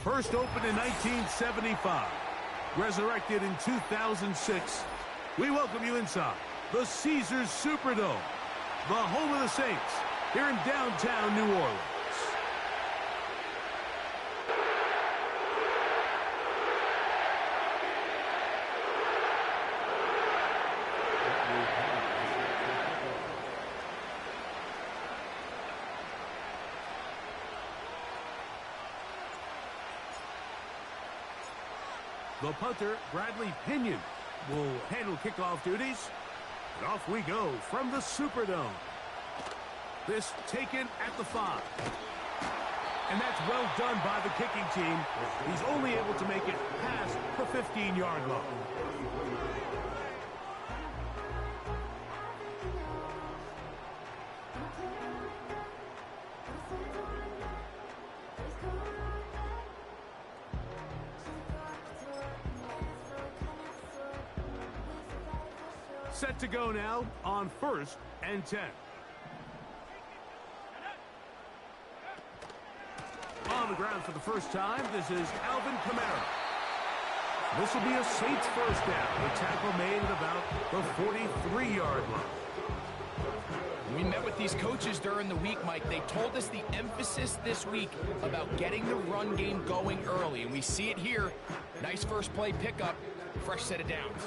First opened in 1975, resurrected in 2006, we welcome you inside the Caesars Superdome, the home of the Saints, here in downtown New Orleans. The punter, Bradley Pinion, will handle kickoff duties. And off we go from the Superdome. This taken at the 5. And that's well done by the kicking team. He's only able to make it past the 15-yard line. Set to go now on 1st and 10. On the ground for the first time, this is Alvin Kamara. This will be a Saints first down. The tackle made at about the 43-yard line. We met with these coaches during the week, Mike. They told us the emphasis this week about getting the run game going early, and we see it here. Nice first play pickup, fresh set of downs.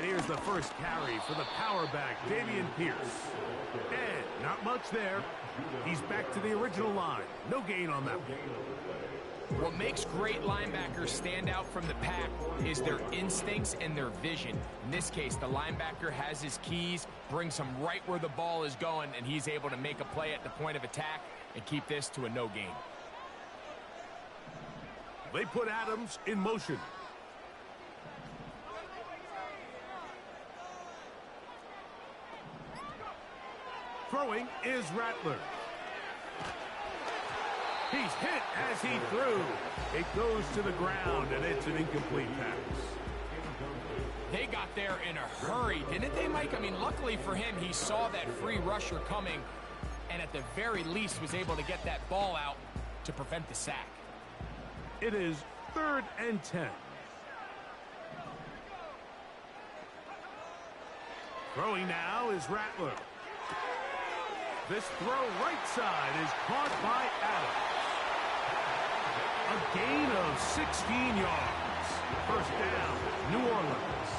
Here's the first carry for the power back, Dameon Pierce. And not much there. He's back to the original line. No gain on that one. What makes great linebackers stand out from the pack is their instincts and their vision. In this case, the linebacker has his keys, brings him right where the ball is going, and he's able to make a play at the point of attack and keep this to a no gain. They put Adams in motion. Throwing is Rattler. He's hit as he threw. It goes to the ground, and it's an incomplete pass. They got there in a hurry, didn't they, Mike? I mean, luckily for him, he saw that free rusher coming, and at the very least was able to get that ball out to prevent the sack. It is 3rd and 10. Throwing now is Rattler. This throw right side is caught by Adams. A gain of 16 yards. First down, New Orleans.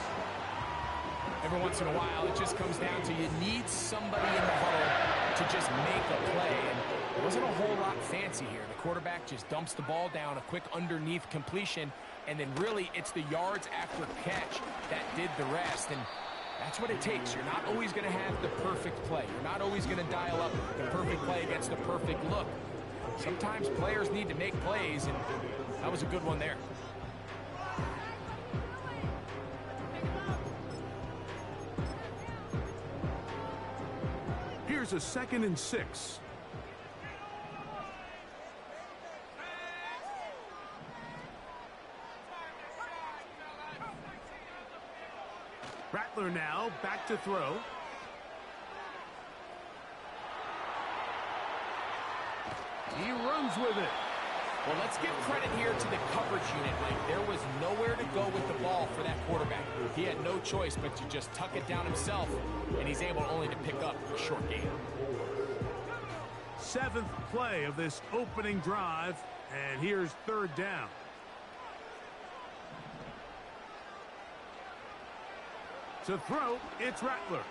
Every once in a while, it just comes down to you need somebody in the huddle to just make a play. And it wasn't a whole lot fancy here. The quarterback just dumps the ball down, a quick underneath completion, and then really it's the yards after catch that did the rest. And that's what it takes. You're not always going to have the perfect play. You're not always going to dial up the perfect play against the perfect look. Sometimes players need to make plays, and that was a good one there. Here's a 2nd and 6. Rattler now back to throw. He runs with it. Well, let's give credit here to the coverage unit, Mike. There was nowhere to go with the ball for that quarterback. He had no choice but to just tuck it down himself, and he's able only to pick up a short gain. 7th play of this opening drive, and here's 3rd down. To throw, it's Rattler.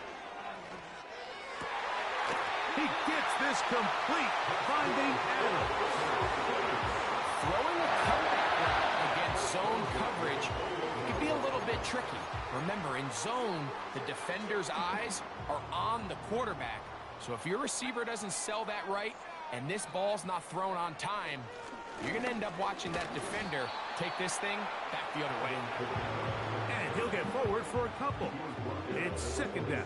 He gets this complete, finding Adams. Throwing a comeback route against zone coverage, it can be a little bit tricky. Remember, in zone, the defender's eyes are on the quarterback. So if your receiver doesn't sell that right, and this ball's not thrown on time, you're going to end up watching that defender take this thing back the other way. And he'll get forward for a couple. It's 2nd down.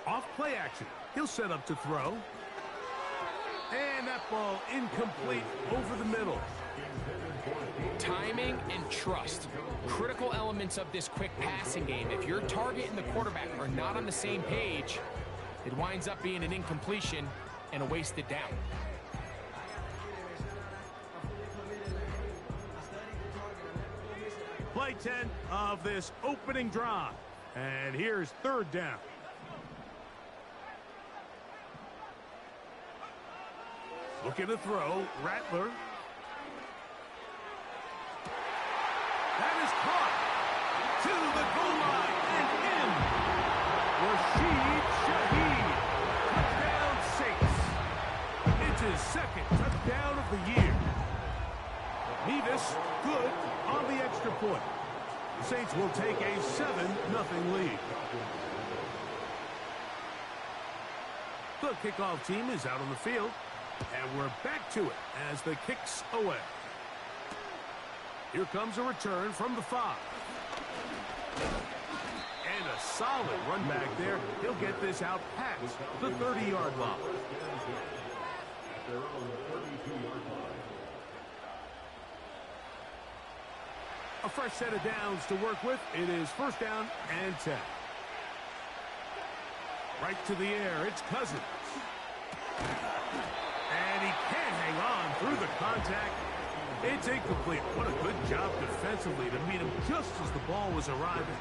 Off play action. He'll set up to throw. And that ball incomplete over the middle. Timing and trust. Critical elements of this quick passing game. If your target and the quarterback are not on the same page, it winds up being an incompletion and a wasted down. Play 10 of this opening drive. And here's third down. Looking to throw, Rattler. That is caught to the goal line and in. Rashid Shaheed, touchdown Saints. It's his second touchdown of the year. Nevis good on the extra point. The Saints will take a 7-0 lead. The kickoff team is out on the field. And we're back to it as the kick's away. Here comes a return from the 5. And a solid run back there. He'll get this out past the 30-yard line. A fresh set of downs to work with. It is first down and 10. Right to the air. It's Cousins. And he can't hang on through the contact. It's incomplete. What a good job defensively to meet him just as the ball was arriving.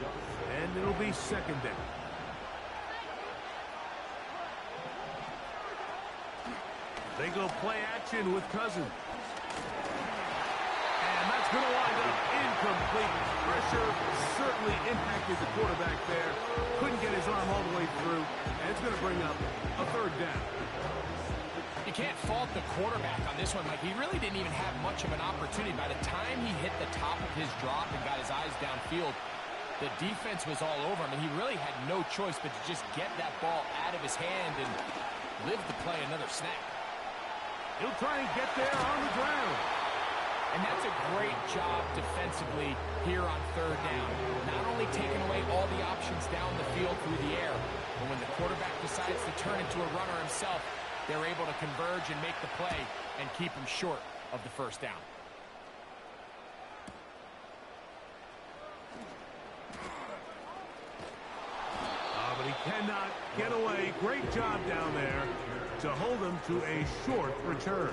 And it'll be second down. They go play action with Cousins. And that's going to wind up incomplete. Pressure certainly impacted the quarterback there. Couldn't get his arm all the way through. And it's going to bring up a third down. You can't fault the quarterback on this one. Like, he really didn't even have much of an opportunity. By the time he hit the top of his drop and got his eyes downfield, the defense was all over him, and he really had no choice but to just get that ball out of his hand and live to play another snap. He'll try and get there on the ground. And that's a great job defensively here on third down. Not only taking away all the options down the field through the air, but when the quarterback decides to turn into a runner himself, they're able to converge and make the play and keep him short of the first down. But he cannot get away. Great job down there to hold him to a short return.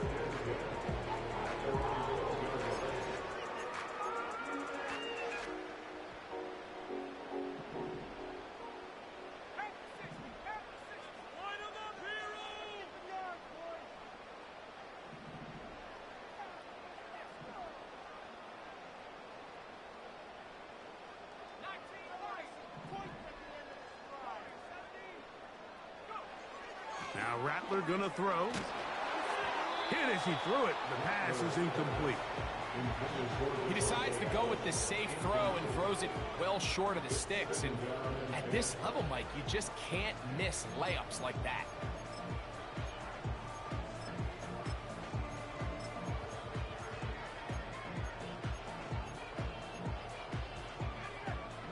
Now Rattler gonna throw. Hit as he threw it. The pass is incomplete. He decides to go with the safe throw and throws it well short of the sticks. And at this level, Mike, you just can't miss layups like that.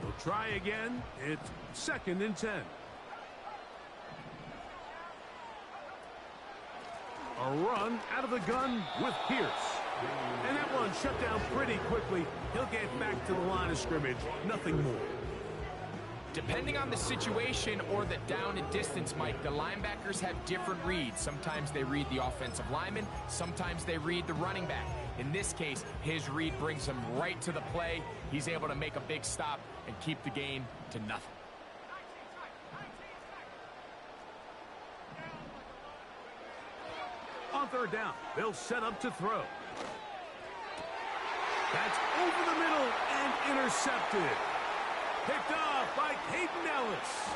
We'll try again. It's second and 10. A run out of the gun with Pierce. And that one shut down pretty quickly. He'll get back to the line of scrimmage. Nothing more. Depending on the situation or the down and distance, Mike, the linebackers have different reads. Sometimes they read the offensive lineman. Sometimes they read the running back. In this case, his read brings him right to the play. He's able to make a big stop and keep the gain to nothing. On third down, they'll set up to throw. That's over the middle and intercepted. Picked off by Caden Ellis.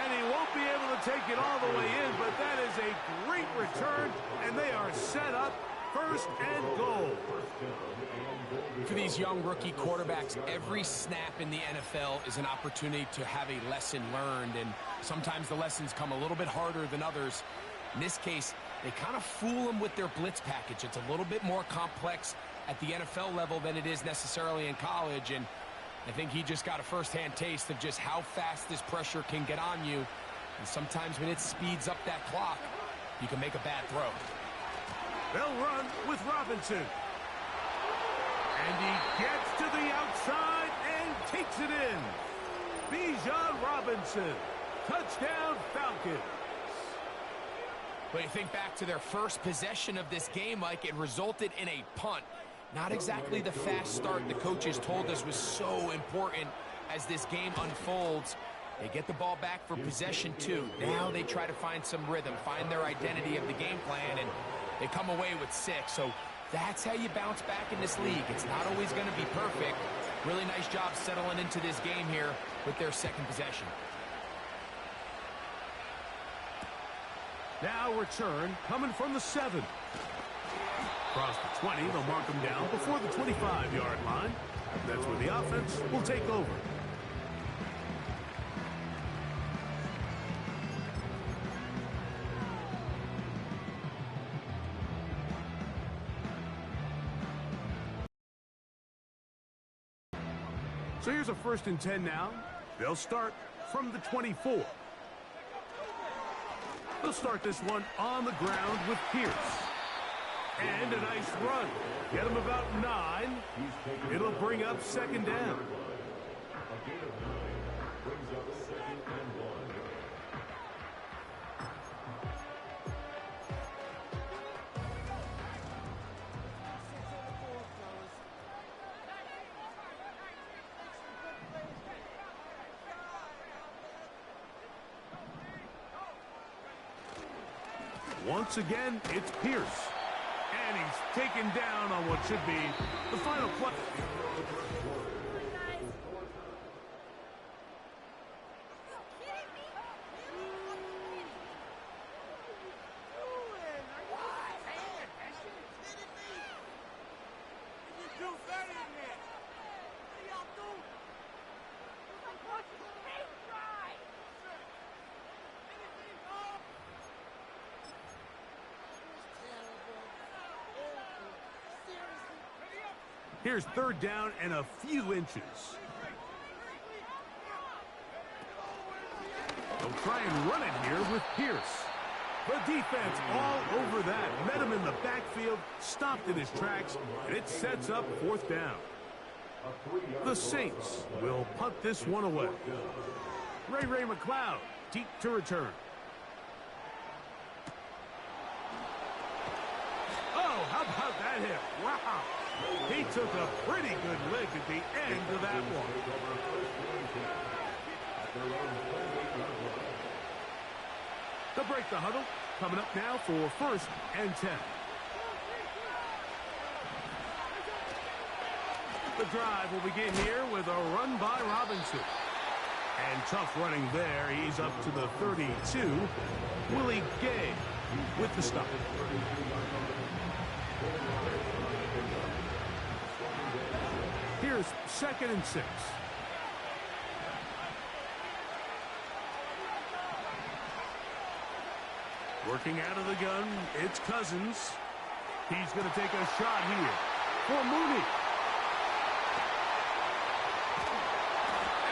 And he won't be able to take it all the way in, but that is a great return, and they are set up first and goal. For these young rookie quarterbacks, every snap in the NFL is an opportunity to have a lesson learned, and sometimes the lessons come a little bit harder than others. In this case, they kind of fool them with their blitz package. It's a little bit more complex at the NFL level than it is necessarily in college, and I think he just got a first-hand taste of just how fast this pressure can get on you And sometimes when it speeds up that clock, you can make a bad throw. They'll run with Robinson. And he gets to the outside and takes it in. Bijan Robinson. Touchdown, Falcons. But you think back to their first possession of this game, Mike, it resulted in a punt. Not exactly the fast start the coaches told us was so important as this game unfolds. They get the ball back for possession 2. Now they try to find some rhythm, find their identity of the game plan, and they come away with 6. So that's how you bounce back in this league. It's not always going to be perfect. Really nice job settling into this game here with their second possession. Now return coming from the 7. Across the 20, they'll mark them down before the 25-yard line. That's where the offense will take over. So here's a 1st and 10 now. They'll start from the 24. They'll start this one on the ground with Pierce. And a nice run. Get him about 9. It'll bring up 2nd down. Once again, it's Pierce. And he's taken down on what should be the final play. Here's 3rd down and a few inches. They'll try and run it here with Pierce. The defense all over that. Met him in the backfield, stopped in his tracks, and it sets up 4th down. The Saints will punt this one away. Ray McLeod deep to return. Oh, how about that hit? Wow. He took a pretty good lick at the end of that one. They'll break the huddle. Coming up now for 1st and 10. The drive will begin here with a run by Robinson. And tough running there. He's up to the 32. Willie Gay with the stop. Here's 2nd and 6. Working out of the gun, it's Cousins. He's going to take a shot here for Mooney.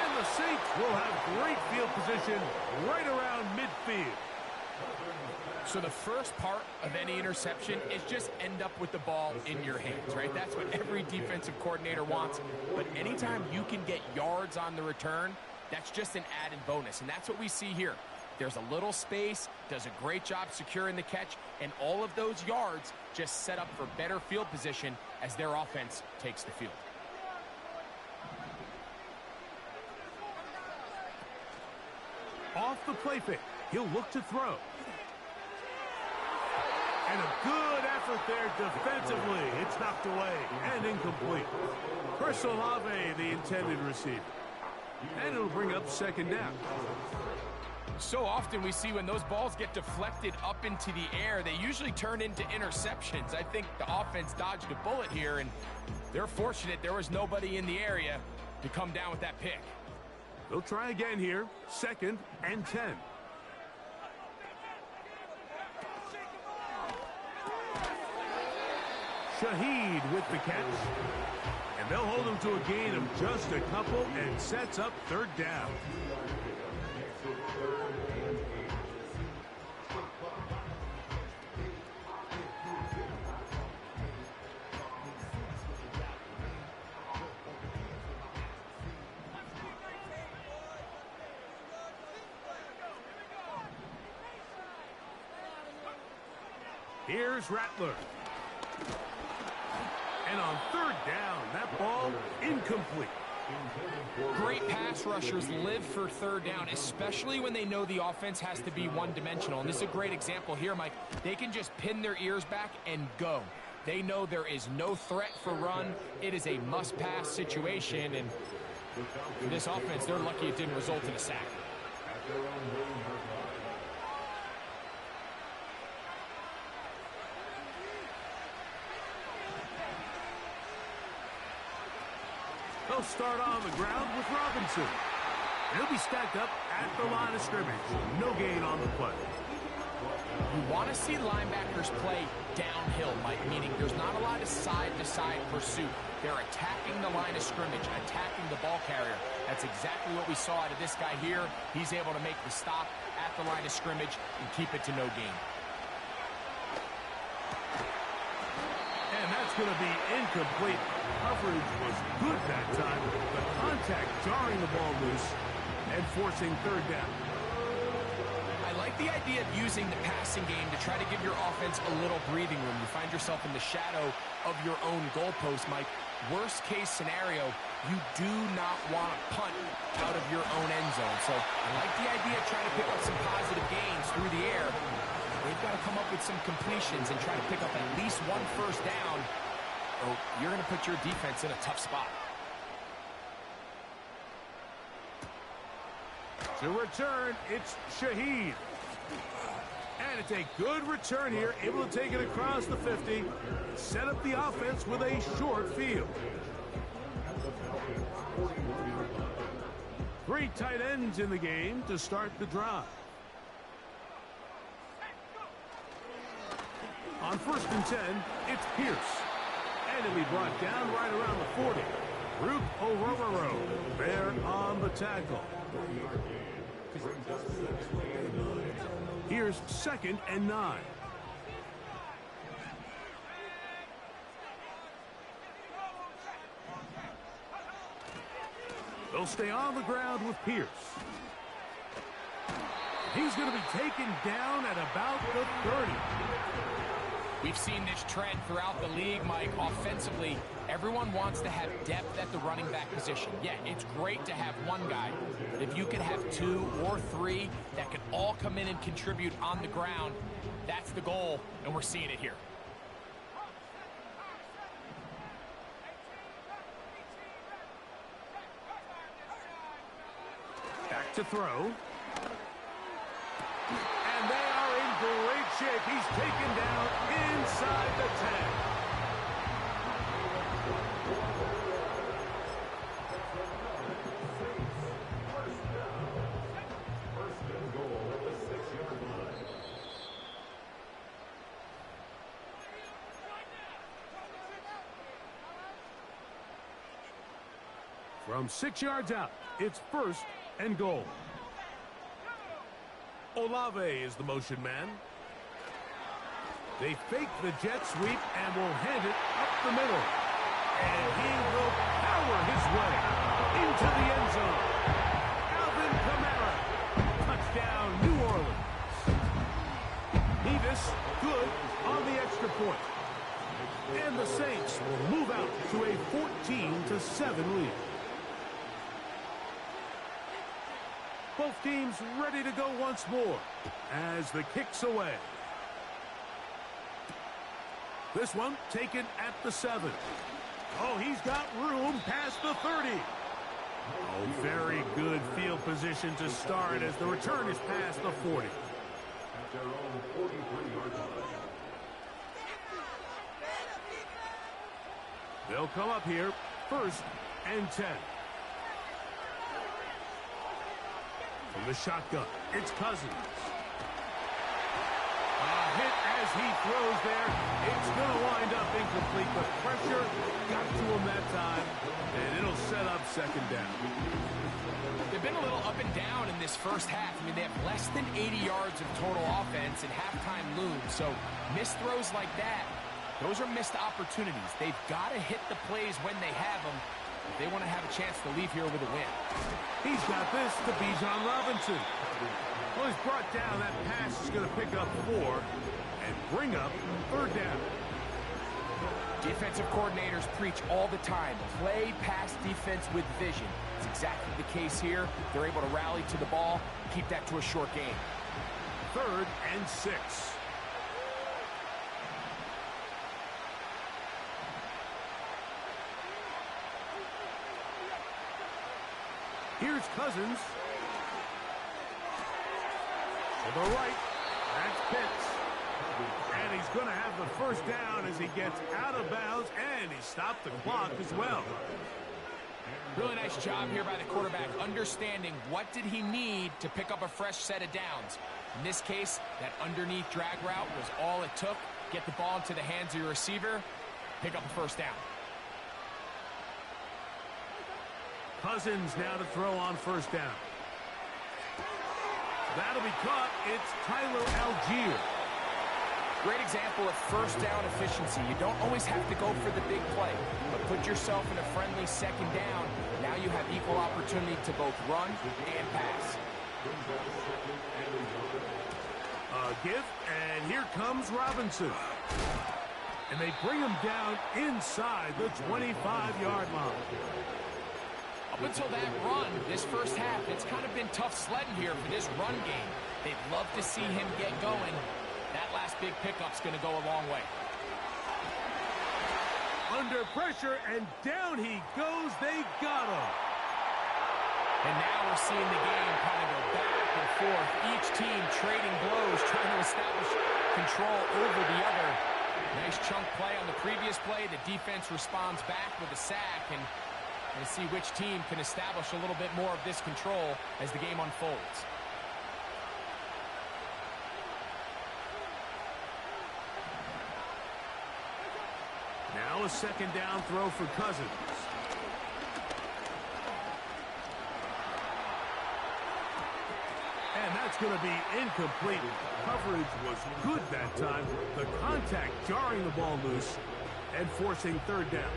And the Saints will have great field position right around midfield. So the first part of any interception is just end up with the ball in your hands, right? That's what every defensive coordinator wants. But anytime you can get yards on the return, that's just an added bonus. And that's what we see here. There's a little space, does a great job securing the catch, and all of those yards just set up for better field position as their offense takes the field. Off the play fake, he'll look to throw. And a good effort there defensively. It's knocked away and incomplete. Chris Olave, the intended receiver. And it'll bring up 2nd down. So often we see when those balls get deflected up into the air, they usually turn into interceptions. I think the offense dodged a bullet here, and they're fortunate there was nobody in the area to come down with that pick. They'll try again here. 2nd and 10. Shaheed with the catch. And they'll hold him to a gain of just a couple and sets up 3rd down. Here's Rattler. And on third down, that ball incomplete. Great pass rushers live for third down, especially when they know the offense has to be one-dimensional. And this is a great example here, Mike. They can just pin their ears back and go. They know there is no threat for run. It is a must-pass situation. And for this offense, they're lucky it didn't result in a sack. They'll start on the ground with Robinson. He'll be stacked up at the line of scrimmage. No gain on the play. You want to see linebackers play downhill, Mike, meaning there's not a lot of side-to-side pursuit. They're attacking the line of scrimmage, attacking the ball carrier. That's exactly what we saw out of this guy here. He's able to make the stop at the line of scrimmage and keep it to no gain. And that's going to be incomplete. Coverage was good that time. The contact jarring the ball loose and forcing third down. I like the idea of using the passing game to try to give your offense a little breathing room. You find yourself in the shadow of your own goalpost, Mike. Worst case scenario, you do not want to punt out of your own end zone. So I like the idea of trying to pick up some positive gains through the air. They've got to come up with some completions and try to pick up at least one first down, or you're going to put your defense in a tough spot. To return, it's Shaheed. And it's a good return here, able to take it across the 50, set up the offense with a short field. 3 tight ends in the game to start the drive. On 1st and 10, it's Pierce. And he'll be brought down right around the 40. Root O'Rororo there on the tackle. Here's 2nd and 9. They'll stay on the ground with Pierce. He's going to be taken down at about the 30. We've seen this trend throughout the league, Mike. Offensively, everyone wants to have depth at the running back position. Yeah, it's great to have one guy, but if you can have 2 or 3 that can all come in and contribute on the ground, that's the goal, and we're seeing it here. Back to throw. And they are in great shape. He's taken down inside the 10. From 6 yards out, it's 1st and goal. Olave is the motion man. They fake the jet sweep and will hand it up the middle. And he will power his way into the end zone. Alvin Kamara, touchdown New Orleans. Nevis good on the extra point. And the Saints will move out to a 14-7 lead. Both teams ready to go once more as the kick's away. This one taken at the 7. Oh, he's got room past the 30. Oh, very good field position to start as the return is past the 40. They'll come up here, 1st and 10. From the shotgun, it's Cousins. Hit as he throws there. It's going to wind up incomplete, but pressure got to him that time, and it'll set up 2nd down. They've been a little up and down in this first half. I mean, they have less than 80 yards of total offense, and halftime looms. So missed throws like that, those are missed opportunities. They've got to hit the plays when they have them if they want to have a chance to leave here with a win. He's got this to Bijan Robinson. Well, he's brought down. That pass is going to pick up 4. and bring up third down. Defensive coordinators preach all the time, play pass defense with vision. It's exactly the case here. They're able to rally to the ball, keep that to a short game. 3rd and 6. Here's Cousins. To the right. That's Pitts. And he's going to have the first down as he gets out of bounds, and he stopped the clock as well. Really nice job here by the quarterback, understanding what did he need to pick up a fresh set of downs. In this case, that underneath drag route was all it took. Get the ball into the hands of your receiver, pick up a first down. Cousins now to throw on first down. That'll be caught. It's Tyler Algier. Great example of first down efficiency. You don't always have to go for the big play, but put yourself in a friendly second down. Now you have equal opportunity to both run and pass. A give, and here comes Robinson. And they bring him down inside the 25-yard line. Up until that run, this first half, it's kind of been tough sledding here for this run game. They'd love to see him get going. That last big pickup's going to go a long way. Under pressure, and down he goes. They got him. And now we're seeing the game kind of go back and forth. Each team trading blows, trying to establish control over the other. Nice chunk play on the previous play. The defense responds back with a sack, and we'll see which team can establish a little bit more of this control as the game unfolds. Now a second down throw for Cousins. And that's going to be incomplete. Coverage was good that time. The contact jarring the ball loose and forcing third down.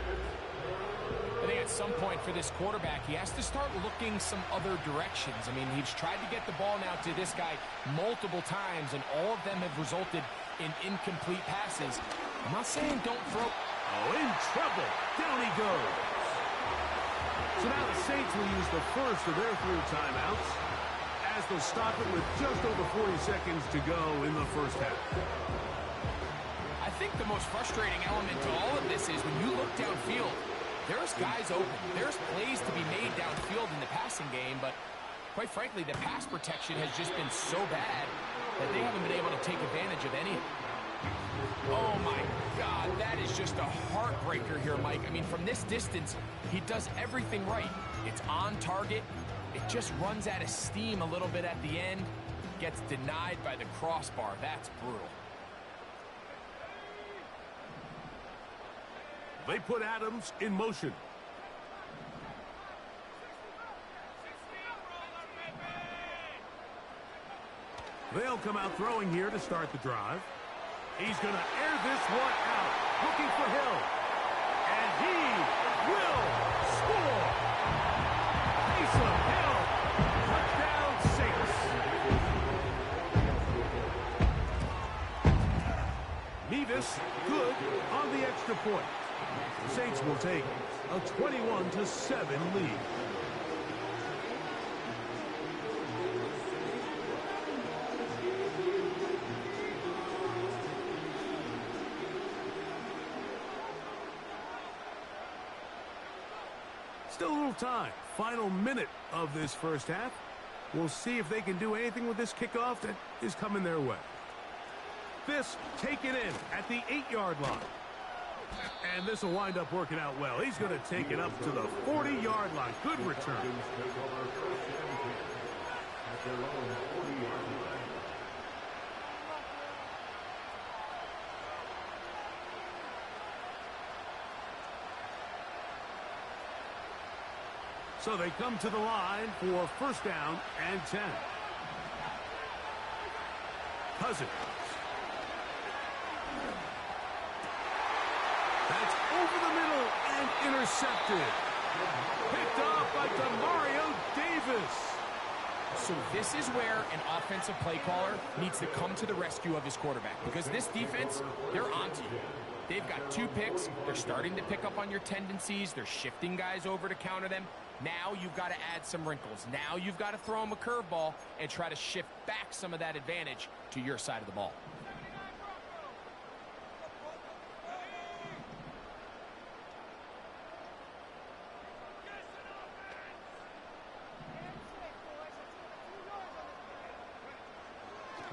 I think at some point for this quarterback, he has to start looking some other directions. I mean, he's tried to get the ball now to this guy multiple times, and all of them have resulted in incomplete passes. I'm not saying don't throw. Oh, in trouble. Down he goes. So now the Saints will use the first of their 3 timeouts as they'll stop it with just over 40 seconds to go in the first half. I think the most frustrating element to all of this is when you look downfield, there's guys open. There's plays to be made downfield in the passing game, but quite frankly, the pass protection has just been so bad that they haven't been able to take advantage of any of it. Oh, my God, that is just a heartbreaker here, Mike. I mean, from this distance, he does everything right. It's on target. It just runs out of steam a little bit at the end. Gets denied by the crossbar. That's brutal. They put Adams in motion. They'll come out throwing here to start the drive. He's going to air this one out, looking for Hill. And he will score. Taysom Hill, touchdown Saints. Mevis, good on the extra point. The Saints will take a 21-7 lead. Still a little time. Final minute of this first half. We'll see if they can do anything with this kickoff that is coming their way. This taken in at the 8-yard line. And this will wind up working out well. He's going to take it up to the 40-yard line. Good return. So they come to the line for first down and 10. Cousins. That's over the middle and intercepted. Picked off by Demario Davis. So this is where an offensive play caller needs to come to the rescue of his quarterback, because this defense, they're onto you. They've got 2 picks. They're starting to pick up on your tendencies. They're shifting guys over to counter them. Now you've got to add some wrinkles. Now you've got to throw them a curveball and try to shift back some of that advantage to your side of the ball.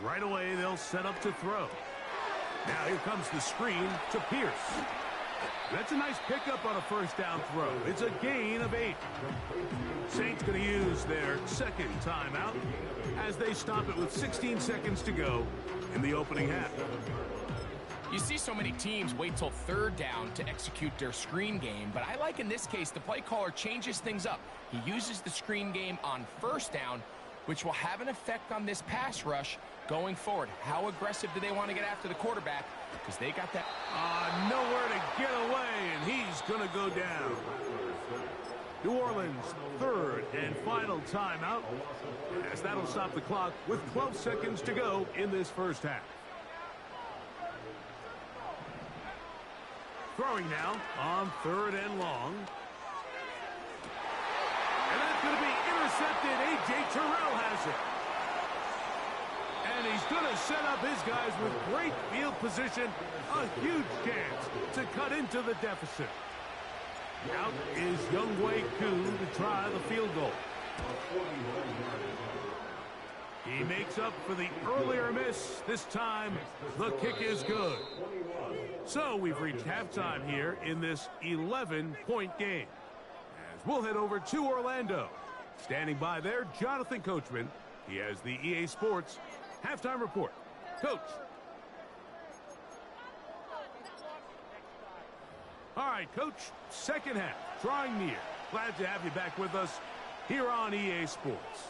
Right away, they'll set up to throw. Now here comes the screen to Pierce. That's a nice pickup on a first down throw. It's a gain of 8. Saints going to use their second timeout as they stop it with 16 seconds to go in the opening half. You see so many teams wait till 3rd down to execute their screen game, but I like in this case the play caller changes things up. He uses the screen game on 1st down, which will have an effect on this pass rush going forward. How aggressive do they want to get after the quarterback? Because they got that. Nowhere to get away, and he's going to go down. New Orleans' 3rd and final timeout, as that'll stop the clock with 12 seconds to go in this first half. Throwing now on 3rd and long. And that's going to be intercepted. A.J. Terrell has it. And he's going to set up his guys with great field position. A huge chance to cut into the deficit. Out is Younghoe Koo to try the field goal. He makes up for the earlier miss. This time, the kick is good. So we've reached halftime here in this 11-point game. As we'll head over to Orlando. Standing by there, Jonathan Coachman. He has the EA Sports halftime report. Coach. All right, Coach, second half, drawing near. Glad to have you back with us here on EA Sports.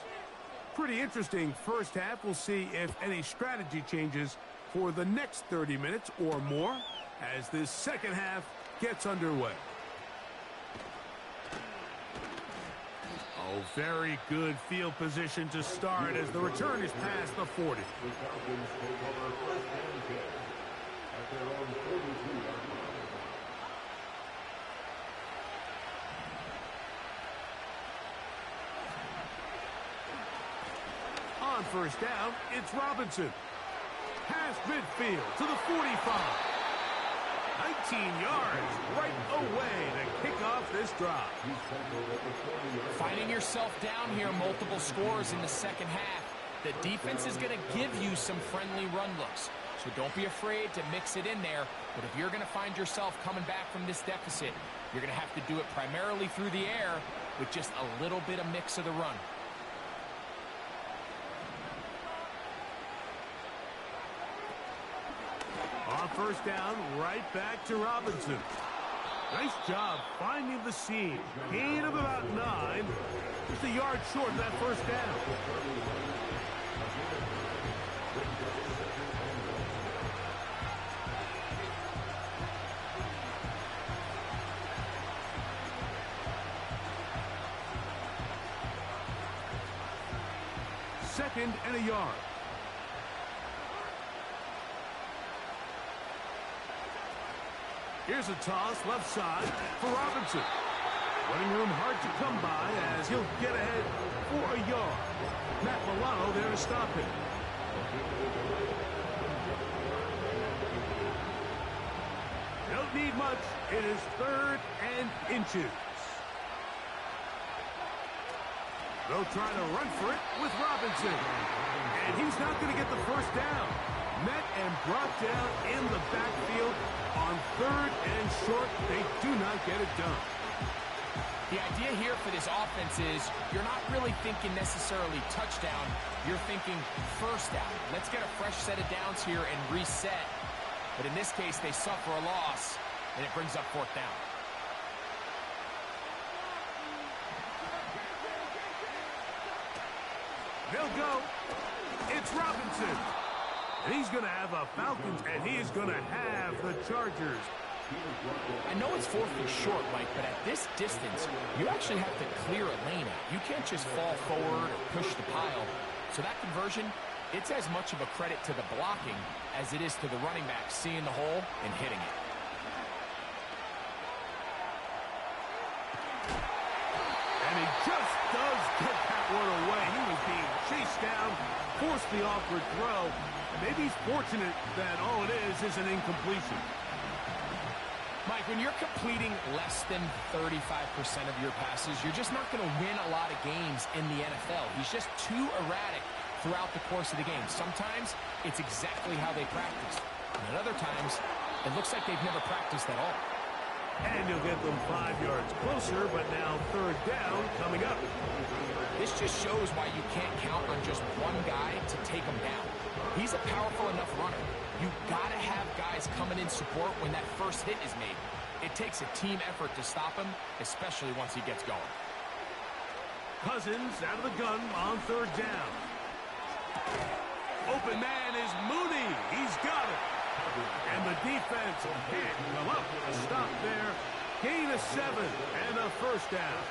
Pretty interesting first half. We'll see if any strategy changes for the next 30 minutes or more as this second half gets underway. Oh, very good field position to start as the return is past the 40. On first down, it's Robinson. Past midfield to the 45. 19 yards right away to kick off this drive. Finding yourself down here, multiple scores in the second half. The defense is going to give you some friendly run looks. So don't be afraid to mix it in there. But if you're going to find yourself coming back from this deficit, you're going to have to do it primarily through the air with just a little bit of mix of the run. On first down, right back to Robinson. Nice job finding the seam. Gain of about 9. Just a yard short of that first down. Second and a yard. Here's a toss left side for Robinson. Running room hard to come by as he'll get ahead for a yard. Matt Milano there to stop him. Don't need much. It is 3rd and inches. They'll try to run for it with Robinson. And he's not going to get the first down. Met and brought down in the backfield on 3rd and short. They do not get it done. The idea here for this offense is you're not really thinking necessarily touchdown. You're thinking first down. Let's get a fresh set of downs here and reset. But in this case, they suffer a loss, and it brings up 4th down. They'll go. It's Robinson. And he's going to have a Falcons, and he is going to have the Chargers I know it's 4 feet short, Mike, but at this distance, you actually have to clear a lane out. You can't just fall forward or push the pile. So that conversion, it's as much of a credit to the blocking as it is to the running back seeing the hole and hitting it. And he just does get that one away. He was being chased down, forced the awkward throw. Maybe he's fortunate that all it is an incompletion. Mike, when you're completing less than 35% of your passes, you're just not going to win a lot of games in the NFL. He's just too erratic throughout the course of the game. Sometimes it's exactly how they practice. And at other times, it looks like they've never practiced at all. And you'll get them 5 yards closer, but now 3rd down coming up. This just shows why you can't count on just one guy to take him down. He's a powerful enough runner. You've got to have guys coming in support when that first hit is made. It takes a team effort to stop him, especially once he gets going. Cousins out of the gun on 3rd down. Open man is Mooney. He's got it. And the defense can't come up with a stop there. Gain of 7 and a 1st down.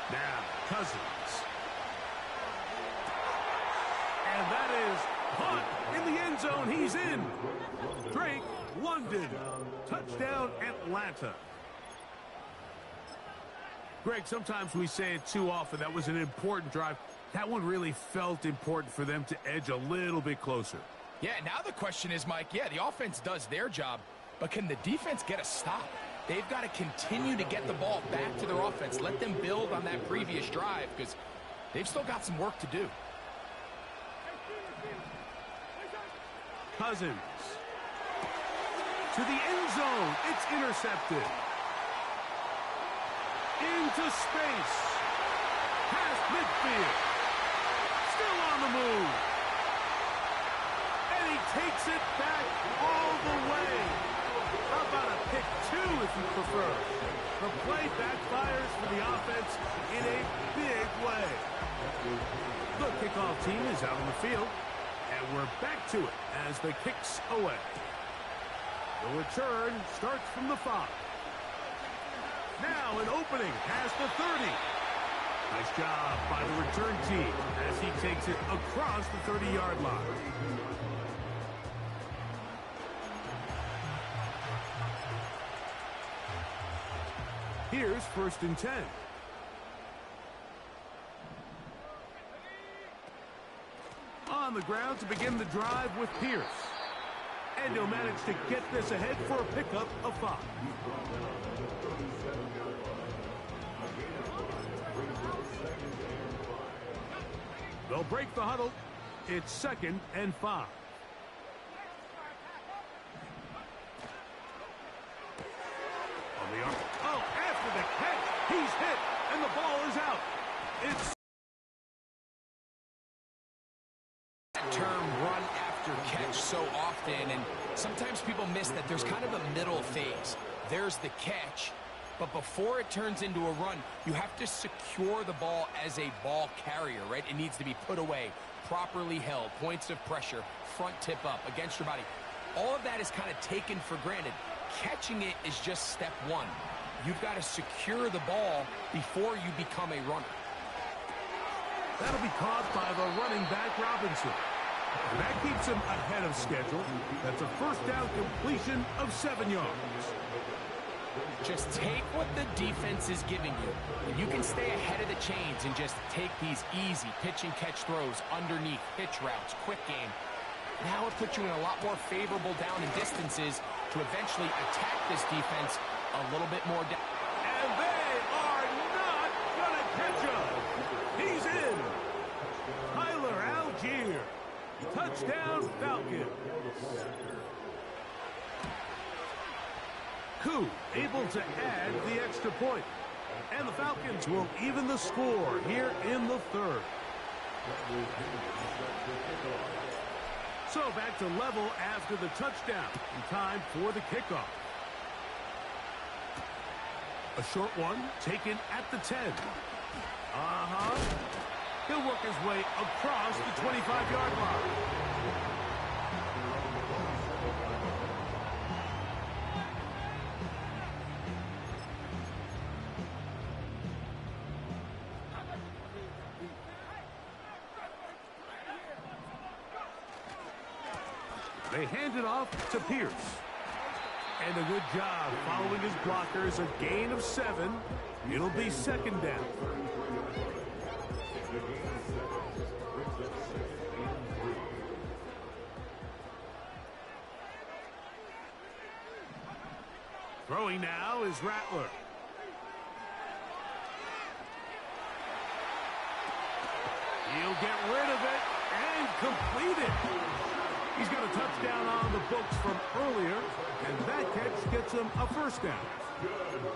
Now, Cousins. And that is caught in the end zone. He's in. Drake, London. Touchdown, Atlanta. Greg, sometimes we say it too often. That was an important drive. That one really felt important for them to edge a little bit closer. Yeah, now the question is, Mike, yeah, the offense does their job, but can the defense get a stop? They've got to continue to get the ball back to their offense. Let them build on that previous drive because they've still got some work to do. Cousins. To the end zone. It's intercepted. Into space. Past midfield. Still on the move. And he takes it back all the way. How about a pick 2 if you prefer? The play backfires for the offense in a big way. The kickoff team is out on the field, and we're back to it as the kick's away. The return starts from the 5. Now an opening past the 30. Nice job by the return team as he takes it across the 30-yard line. Here's 1st and 10. On the ground to begin the drive with Pierce. And he'll manage to get this ahead for a pickup of 5. They'll break the huddle. It's 2nd and 5. On the arm. Oh, after the catch, he's hit, and the ball is out. It's that term run after catch so often, and sometimes people miss that there's kind of a middle phase. There's the catch, but before it turns into a run, you have to secure the ball as a ball carrier, right? It needs to be put away, properly held, points of pressure, front tip up against your body. All of that is kind of taken for granted. Catching it is just step 1. You've got to secure the ball before you become a runner. That'll be caught by the running back, Robinson. And that keeps him ahead of schedule. That's a 1st down completion of 7 yards. Just take what the defense is giving you. And you can stay ahead of the chains and just take these easy pitch and catch throws underneath, pitch routes, quick game. Now it puts you in a lot more favorable down and distances to eventually attack this defense a little bit more down. And they are not going to catch him. He's in. Tyler Algier. Touchdown, Falcons. Koo able to add the extra point. And the Falcons will even the score here in the 3rd. So back to level after the touchdown. In time for the kickoff. A short one taken at the 10. He'll work his way across the 25-yard line. They hand it off to Pierce. And a good job following his blockers. A gain of 7. It'll be second down. Throwing now is Rattler. He'll get rid of it and complete it. He's got a touchdown on the books from earlier, and that catch gets him a first down.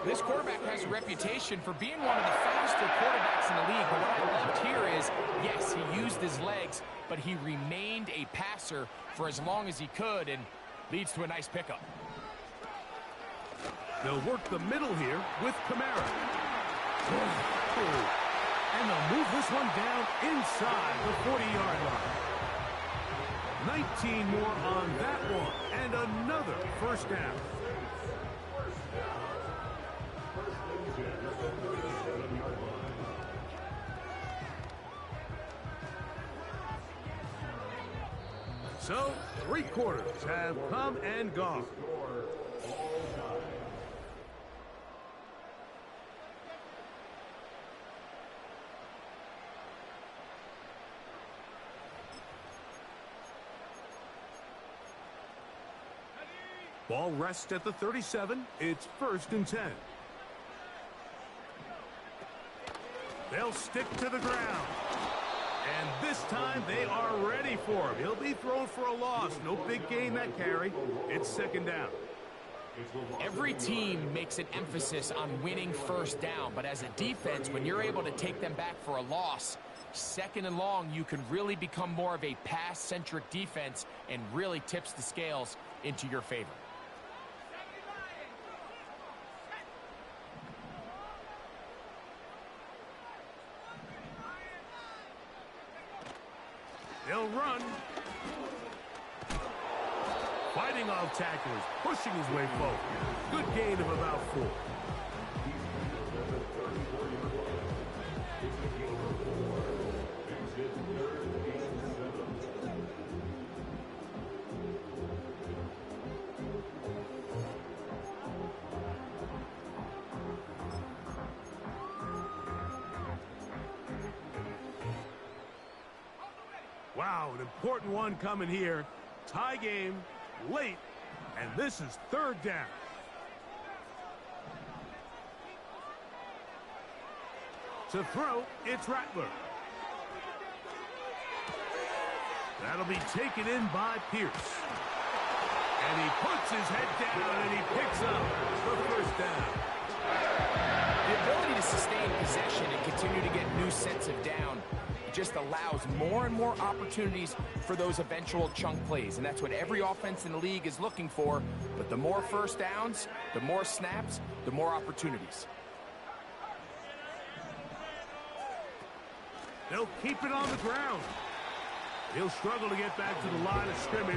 This quarterback has a reputation for being one of the faster quarterbacks in the league. But what I loved here is, yes, he used his legs, but he remained a passer for as long as he could, and leads to a nice pickup. They'll work the middle here with Kamara. And they'll move this one down inside the 40-yard line. 19 more on that one, and another first down. So, 3 quarters have come and gone. Ball rests at the 37. It's 1st and 10. They'll stick to the ground. And this time they are ready for him. He'll be thrown for a loss. No big gain that carry. It's second down. Every team makes an emphasis on winning first down, but as a defense, when you're able to take them back for a loss, second and long, you can really become more of a pass-centric defense and really tips the scales into your favor. They'll run. Fighting off tacklers, pushing his way forward. Good gain of about 4. Wow, an important one coming here. Tie game, late, and this is 3rd down. To throw, it's Rattler. That'll be taken in by Pierce. And he puts his head down and he picks up the first down. The ability to sustain possession and continue to get new sets of down just allows more and more opportunities for those eventual chunk plays, and that's what every offense in the league is looking for. But the more first downs, the more snaps, the more opportunities. They'll keep it on the ground. He'll struggle to get back to the line of scrimmage.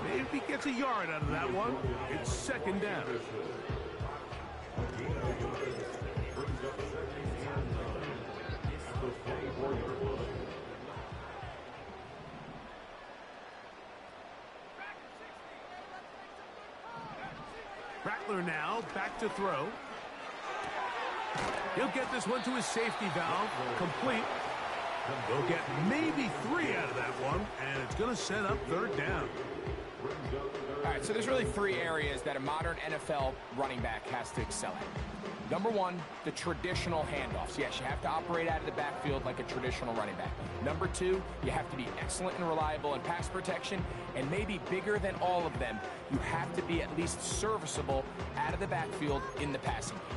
Maybe he gets a yard out of that one. It's second down. Rattler now back to throw. He'll get this one to his safety valve. Complete. They'll get maybe 3 out of that one, and it's going to set up 3rd down. All right, so there's really 3 areas that a modern NFL running back has to excel at. Number 1, the traditional handoffs. Yes, you have to operate out of the backfield like a traditional running back. Number 2, you have to be excellent and reliable in pass protection, and maybe bigger than all of them, you have to be at least serviceable out of the backfield in the passing game.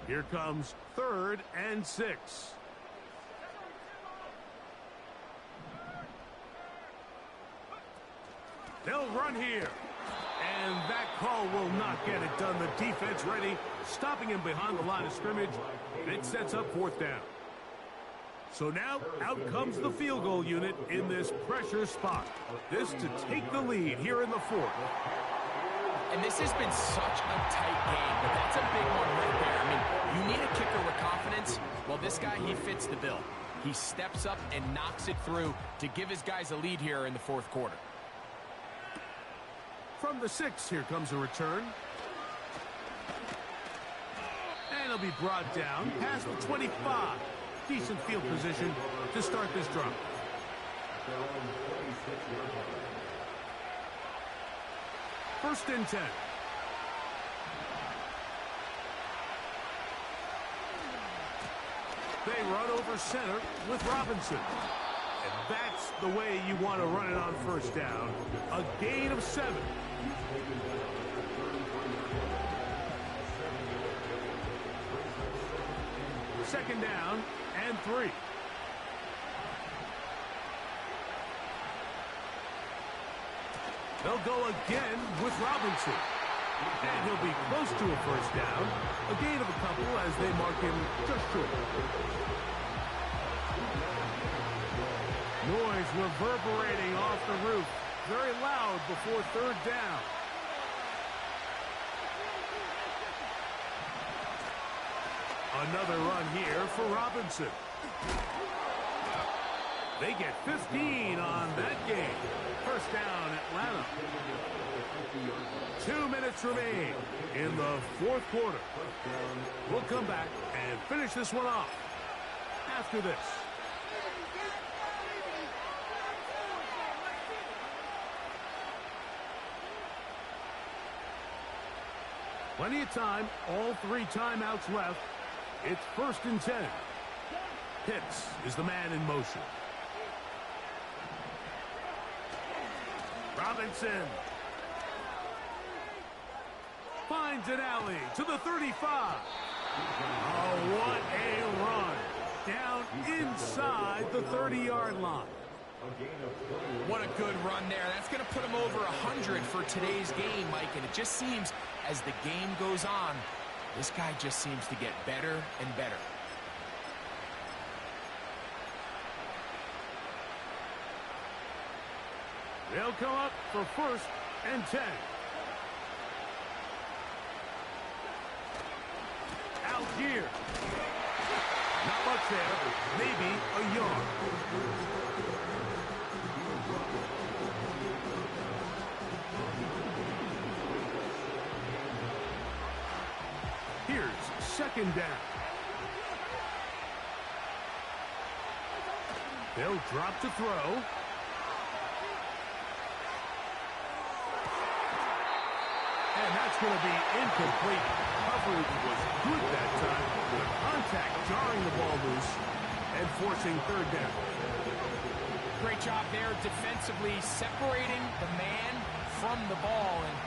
Here comes 3rd and 6. They'll run here. And that call will not get it done. The defense ready, stopping him behind the line of scrimmage. And it sets up fourth down. So now, out comes the field goal unit in this pressure spot. This to take the lead here in the fourth. And this has been such a tight game, but that's a big one right there. I mean, you need a kicker with confidence. Well, this guy, he fits the bill. He steps up and knocks it through to give his guys a lead here in the fourth quarter. From the 6, here comes a return. And it'll be brought down past the 25. Decent field position to start this drive. First and 10. They run over center with Robinson. And that's the way you want to run it on first down. A gain of 7. Second down and 3. They'll go again with Robinson. And he'll be close to a first down. A gain of a couple as they mark him just short. Noise reverberating off the roof. Very loud before third down. Another run here for Robinson. They get 15 on that game. First down, Atlanta. 2 minutes remain in the fourth quarter. We'll come back and finish this one off after this. Plenty of time, all 3 timeouts left. It's first and 10. Pitts is the man in motion. Robinson finds an alley to the 35. Oh, what a run. Down inside the 30-yard line. What a good run there. That's going to put him over 100 for today's game, Mike. And it just seems as the game goes on, this guy just seems to get better and better. They'll come up for first and 10. Out here. Not much there. Maybe a yard. Here's second down. They'll drop to throw. And that's going to be incomplete. Coverage was good that time. The contact jarring the ball loose and forcing third down. Great job there defensively, separating the man from the ball. And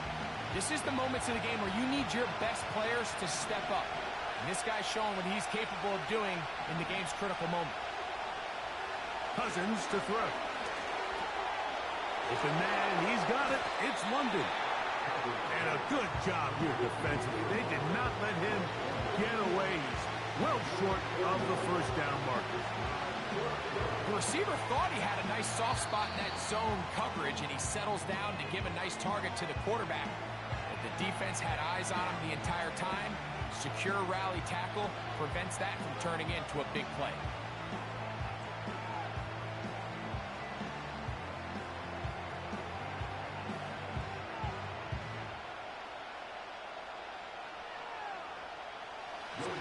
this is the moments in the game where you need your best players to step up. And this guy's showing what he's capable of doing in the game's critical moment. Cousins to throw. Open man, he's got it. It's London. And a good job here defensively. They did not let him get away. He's well short of the first down marker. The receiver thought he had a nice soft spot in that zone coverage, and he settles down to give a nice target to the quarterback. But the defense had eyes on him the entire time. Secure rally tackle prevents that from turning into a big play.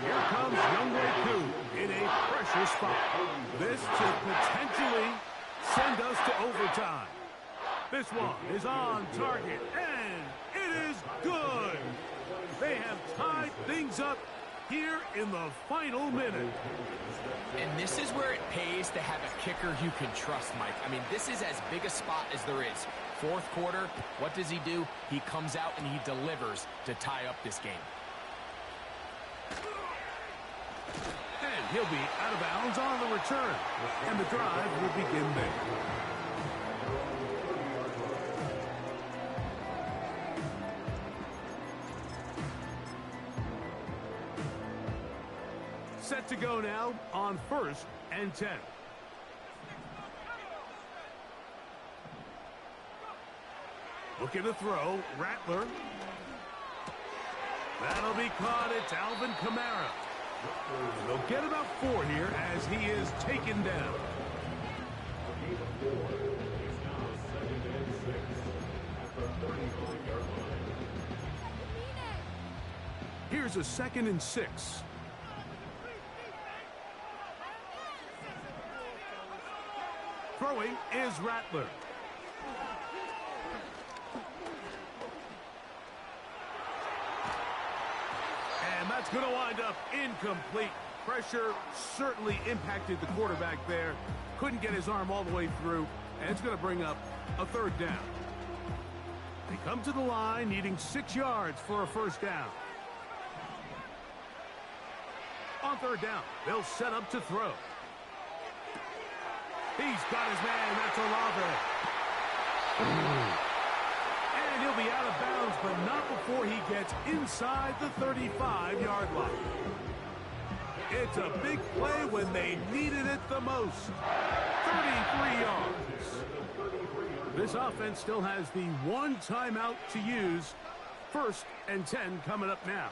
Here comes Younghoe Koo in a pressure spot. This to potentially send us to overtime. This one is on target, and it is good. They have tied things up here in the final minute. And this is where it pays to have a kicker you can trust, Mike. I mean, this is as big a spot as there is. Fourth quarter, what does he do? He comes out and he delivers to tie up this game. And he'll be out of bounds on the return. And the drive will begin there. Set to go now on 1st and 10. Looking to throw. Rattler. That'll be caught. It's Alvin Kamara. They'll get about 4 here as he is taken down. Here's a 2nd and 6. Throwing is Rattler. And that's going to wind up incomplete. Pressure certainly impacted the quarterback there. Couldn't get his arm all the way through, and it's going to bring up a 3rd down. They come to the line needing 6 yards for a 1st down. On 3rd down, they'll set up to throw. He's got his man. That's Olave. And he'll be out of bounds, but not before he gets inside the 35-yard line. It's a big play when they needed it the most. 33 yards. This offense still has the 1 timeout to use. 1st and 10 coming up now.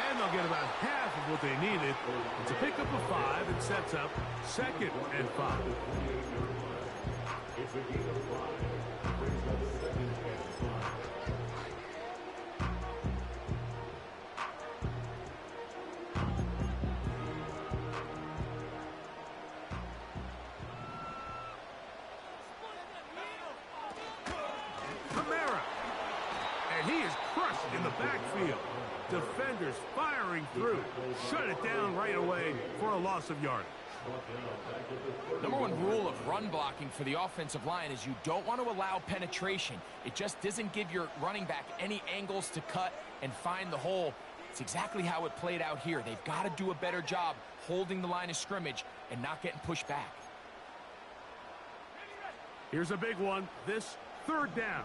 And they'll get about half of what they needed. It's a pickup of 5 and sets up 2nd and 5. Kamara. And he is crushed in the backfield. Defenders firing through. Shut it down right away for a loss of yardage. Number 1 rule of run blocking for the offensive line is you don't want to allow penetration. It just doesn't give your running back any angles to cut and find the hole. It's exactly how it played out here. They've got to do a better job holding the line of scrimmage and not getting pushed back. Here's a big one. This 3rd down.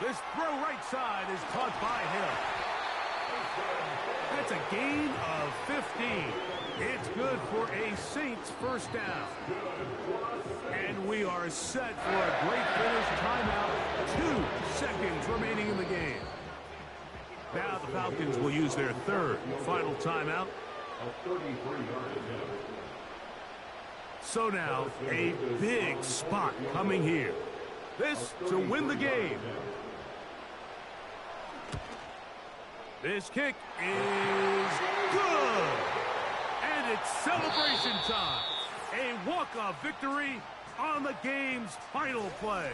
This throw right side is caught by Hill. That's a gain of 15. It's good for a Saints 1st down. And we are set for a great finish. Timeout. 2 seconds remaining in the game. Now the Falcons will use their 3rd final timeout. So now a big spot coming here. This to win the game. This kick is good. And it's celebration time. A walk-off victory on the game's final play.